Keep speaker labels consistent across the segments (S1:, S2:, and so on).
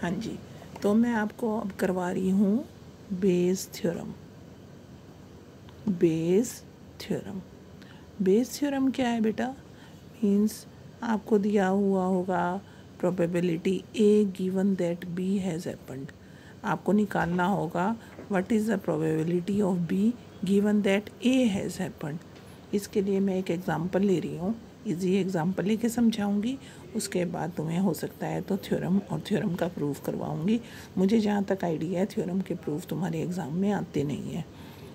S1: हाँ जी, तो मैं आपको अब करवा रही हूँ Bayes theorem. Bayes theorem, Bayes theorem क्या है बेटा? मीन्स आपको दिया हुआ होगा probability A given that B has happened. आपको निकालना होगा what is the probability of B given that A has happened. इसके लिए मैं एक एग्ज़ाम्पल ले रही हूँ, इजी एग्ज़ाम्पल लेके समझाऊंगी। उसके बाद तुम्हें हो सकता है तो थ्योरम और थ्योरम का प्रूफ करवाऊंगी। मुझे जहाँ तक आइडिया है थ्योरम के प्रूफ तुम्हारे एग्ज़ाम में आते नहीं हैं।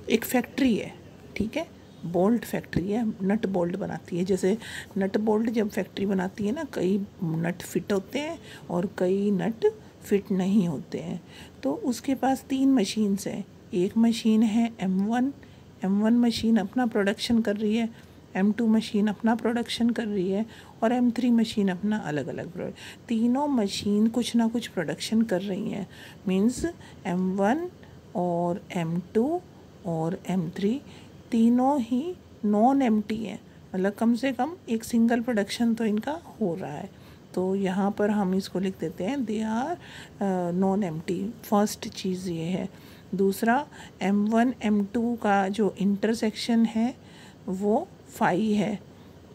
S1: एक फैक्ट्री है, ठीक है, बोल्ट फैक्ट्री है, नट बोल्ट बनाती है। जैसे नट बोल्ट जब फैक्ट्री बनाती है ना, कई नट फिट होते हैं और कई नट फिट नहीं होते हैं। तो उसके पास 3 मशीन्स हैं। एक मशीन है M1 मशीन अपना प्रोडक्शन कर रही है, M2 मशीन अपना प्रोडक्शन कर रही है और M3 मशीन अपना अलग अलग तीनों मशीन कुछ ना कुछ प्रोडक्शन कर रही हैं। मीन्स M1 और M2 और M3 तीनों ही नॉन एम्प्टी हैं, मतलब कम से कम एक सिंगल प्रोडक्शन तो इनका हो रहा है। तो यहाँ पर हम इसको लिख देते हैं they are non empty. First चीज़ ये है। दूसरा, M1 M2 का जो इंटरसेक्शन है वो 5 है,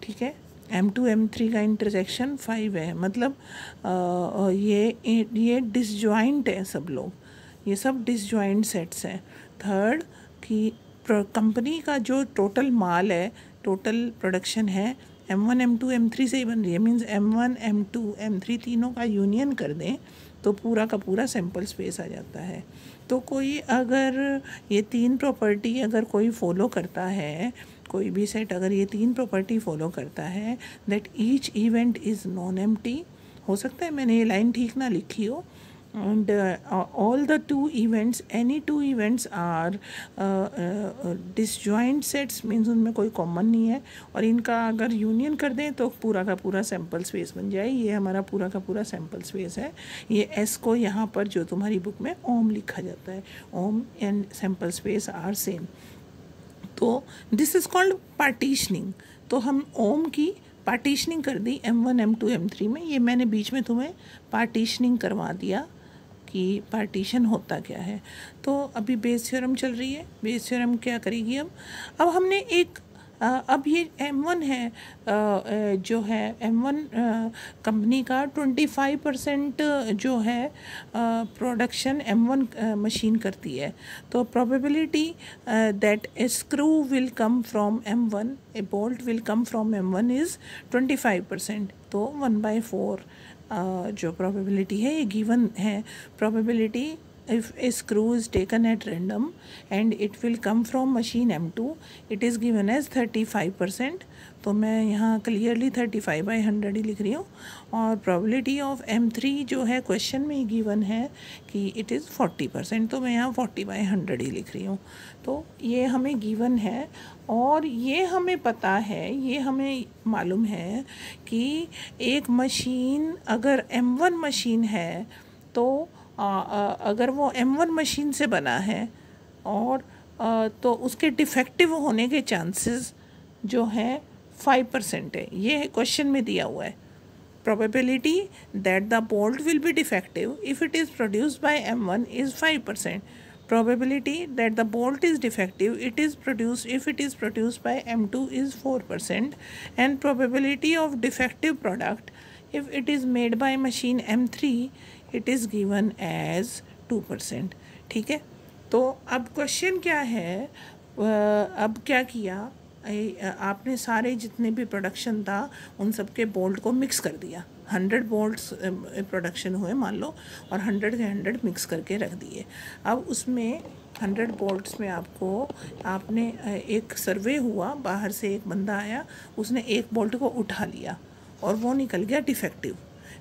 S1: ठीक है। M2 M3 का इंटरसेक्शन 5 है, मतलब ये डिसजॉइंट है सब लोग, ये सब डिसजॉइंट सेट्स हैं। थर्ड कि कंपनी का जो टोटल माल है, टोटल प्रोडक्शन है M1 M2 M3 से ही बन रही है। मीन्स M1 M2 M3 तीनों का यूनियन कर दें तो पूरा का पूरा सैम्पल स्पेस आ जाता है। तो कोई अगर ये 3 प्रॉपर्टी अगर कोई फॉलो करता है, कोई भी सेट अगर ये 3 प्रॉपर्टी फॉलो करता है, that each event is non empty. हो सकता है मैंने ये लाइन ठीक ना लिखी हो। And all the any two events are disjoint sets, means उनमें कोई कॉमन नहीं है और इनका अगर यूनियन कर दें तो पूरा का पूरा सैम्पल स्पेस बन जाए। ये हमारा पूरा का पूरा सैम्पल स्पेस है। ये S को यहाँ पर जो तुम्हारी बुक में ओम लिखा जाता है, ओम and sample space are same. तो दिस इज़ कॉल्ड पार्टीशनिंग। तो हम ओम की पार्टीशनिंग कर दी M1 M2 M3 में। ये मैंने बीच में तुम्हें पार्टीशनिंग करवा दिया कि पार्टीशन होता क्या है। तो अभी बेस थ्योरम चल रही है। बेस थ्योरम क्या करेगी? अब हमने एक अब ये M1 है, जो है M1 कंपनी का 25% जो है प्रोडक्शन M1 मशीन करती है। तो probability that A screw will come from M1, A bolt will come from M1 is 25%। तो 1/4 जो प्रोबेबिलिटी है ये गिवन है। Probability if a screw is taken at random and it will come from machine M2, it is given as 35%। तो मैं यहाँ clearly 35/100 ही लिख रही हूँ। और प्रोबेबिलिटी ऑफ M3 जो है क्वेश्चन में गिवन है कि इट इज़ 40%, तो मैं यहाँ 40/100 ही लिख रही हूँ। तो ये हमें गिवन है और ये हमें पता है, ये हमें मालूम है कि एक मशीन अगर M1 मशीन है तो अगर वो M1 मशीन से बना है और तो उसके डिफेक्टिव होने के चांसेस जो हैं 5% है। ये क्वेश्चन में दिया हुआ है। Probability that the bolt will be defective if it is produced by M1 is 5%। Probability that the bolt is defective if it is produced by M2 is 4%, and probability of defective product if it is made by machine M3 it is given as 2%। ठीक है। तो अब question क्या है? अब क्या किया आपने? सारे जितने भी प्रोडक्शन था उन सब के बोल्ट को मिक्स कर दिया। 100 बोल्ट्स प्रोडक्शन हुए मान लो और 100 के 100 मिक्स करके रख दिए। अब उसमें 100 बोल्ट्स में आपने एक सर्वे हुआ, बाहर से एक बंदा आया, उसने एक बोल्ट को उठा लिया और वो निकल गया defective.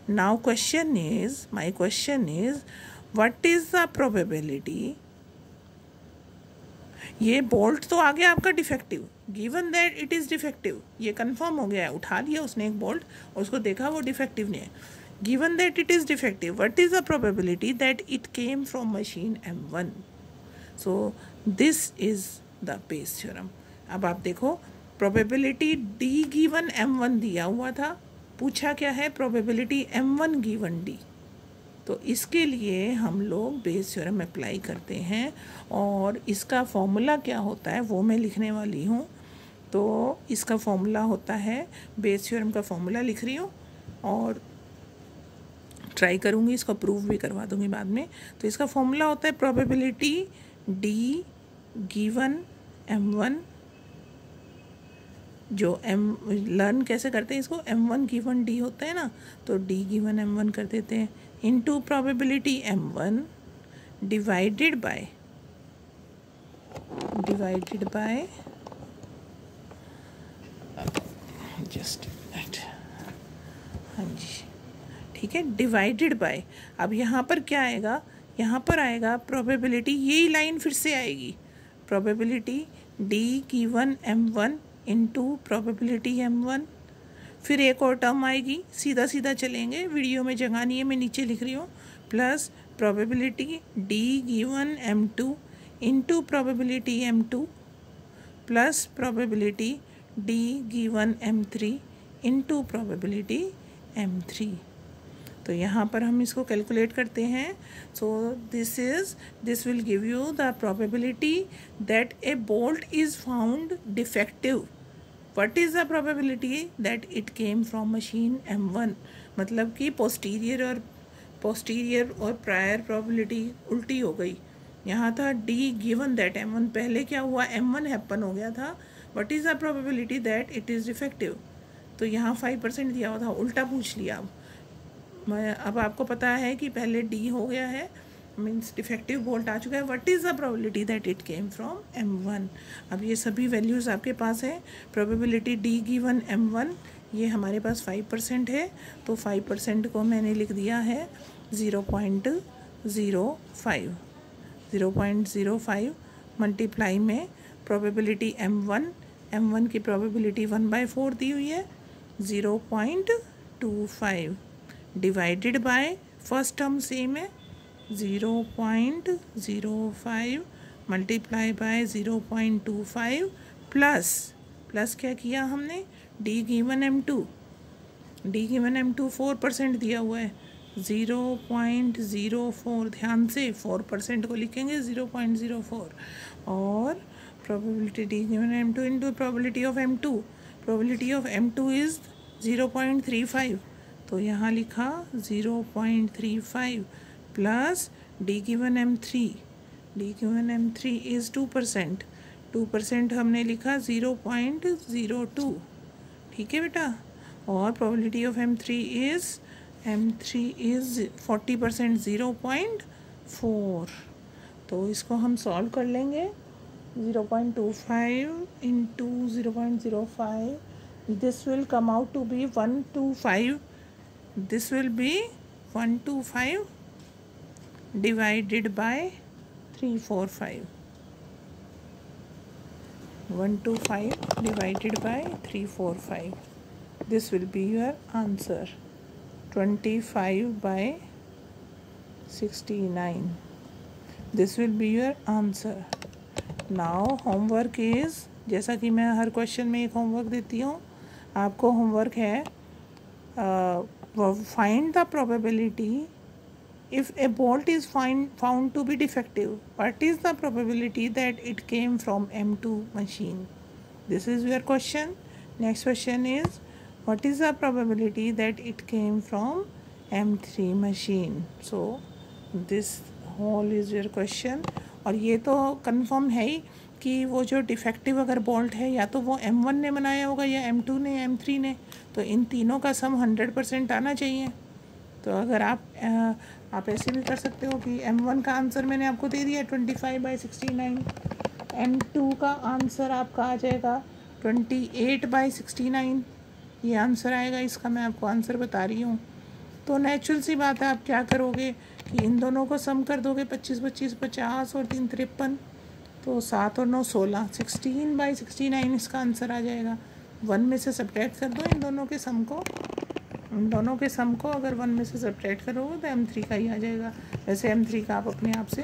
S1: Now my question is what is the probability? ये बोल्ट तो आ गया आपका defective, given that it is defective, ये कंफर्म हो गया है। उठा लिया उसने एक बोल्ट और उसको देखा वो डिफेक्टिव नहीं है। Given that it is defective, what is the probability that it came from machine M1? So this is the Bayes theorem. अब आप देखो, प्रोबेबिलिटी D गिवन M1 दिया हुआ था, पूछा क्या है? Probability M1 given D। तो इसके लिए हम लोग बेस थ्योरम अप्लाई करते हैं और इसका फॉर्मूला क्या होता है वो मैं लिखने वाली हूँ। तो इसका फॉर्मूला होता है, बेस थ्योरम का फॉर्मूला लिख रही हूँ और ट्राई करूँगी, इसको प्रूव भी करवा दूँगी बाद में। तो इसका फॉर्मूला होता है प्रोबेबिलिटी डी गिवन m1, जो लर्न कैसे करते हैं इसको, m1 गिवन d होता है ना, तो d गिवन m1 कर देते हैं into probability m1 divided by just that, हाँ जी ठीक है, डिवाइडेड बाय। अब यहाँ पर क्या आएगा, यहाँ पर आएगा प्रोबेबिलिटी, यही लाइन फिर से आएगी, probability D given m1 into probability m1, फिर एक और टर्म आएगी, सीधा सीधा चलेंगे, वीडियो में जगह नहीं है, मैं नीचे लिख रही हूँ, plus probability D given m2 into probability m2 plus probability D given m3 into probability m3। तो यहाँ पर हम इसको कैलकुलेट करते हैं। So this will give you the probability that A bolt is found defective. What is the probability that it came from machine m1, मतलब कि posterior और प्रायर प्रोबेबिलिटी उल्टी हो गई। यहाँ था d गिवन दैट m1, पहले क्या हुआ, m1 हैपन हो गया था। What is the probability that it is defective, तो यहाँ 5% दिया हुआ था, उल्टा पूछ लिया। अब आपको पता है कि पहले डी हो गया है, मीन्स डिफेक्टिव बोल्ट आ चुका है। What is the probability that it came from m1। अब ये सभी वैल्यूज़ आपके पास है। प्रोबेबिलिटी डी गिवन m1 ये हमारे पास 5% है, तो 5% को मैंने लिख दिया है 0.05 मल्टीप्लाई में प्रोबेबिलिटी m1 की प्रोबेबिलिटी 1/4 दी हुई है 0.25 divided by, first term same है 0.05 मल्टीप्लाई बाय 0.25 प्लस क्या किया हमने, डी गिवन m2 4% दिया हुआ है 0.04, ध्यान से 4% को लिखेंगे 0.04, और probability D given m2 into probability of m2 is 0.35, तो यहाँ लिखा 0.35 plus D given m3 is 2% हमने लिखा 0.02, ठीक है बेटा, और प्रोबेबिलिटी ऑफ m3 इज़ 40% 0.4, तो इसको हम सॉल्व कर लेंगे। 0.25 into 0.05, this will come out to be 125, this will be 125 divided by 345, 125 divided by 345, this will be your answer, 25/69, this will be your answer. Now homework is, जैसा कि मैं हर question में एक होमवर्क देती हूँ, आपको होमवर्क है find the probability if a bolt is found to be defective, what is the probability that it came from m2 machine? This is your question. Next question is, what is the probability that it came from m3 machine? So this whole is your question. और ये तो confirm है ही कि वो जो defective अगर bolt है या तो वो m1 ने बनाया होगा या m2 ने या m3 ने, तो इन तीनों का सम 100% आना चाहिए। तो अगर आप ऐसे भी कर सकते हो कि m1 का आंसर मैंने आपको दे दिया 25/69, m2 का आंसर आपका आ जाएगा 28/69, ये आंसर आएगा, इसका मैं आपको आंसर बता रही हूँ। तो नेचुरल सी बात है, आप क्या करोगे कि इन दोनों को सम कर दोगे, 25 25 50 और 3 53, तो 7 और 9 16, 16/69 इसका आंसर आ जाएगा। 1 में से सब्ट्रैक्ट कर दो इन दोनों के सम को, अगर 1 में से सब्ट्रैक्ट करोगे तो m3 का ही आ जाएगा। वैसे m3 का आप अपने आप से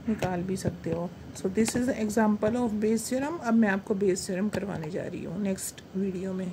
S1: निकाल भी सकते हो। So this is example of Bayes theorem. अब मैं आपको बेस थ्योरम करवाने जा रही हूँ नेक्स्ट वीडियो में।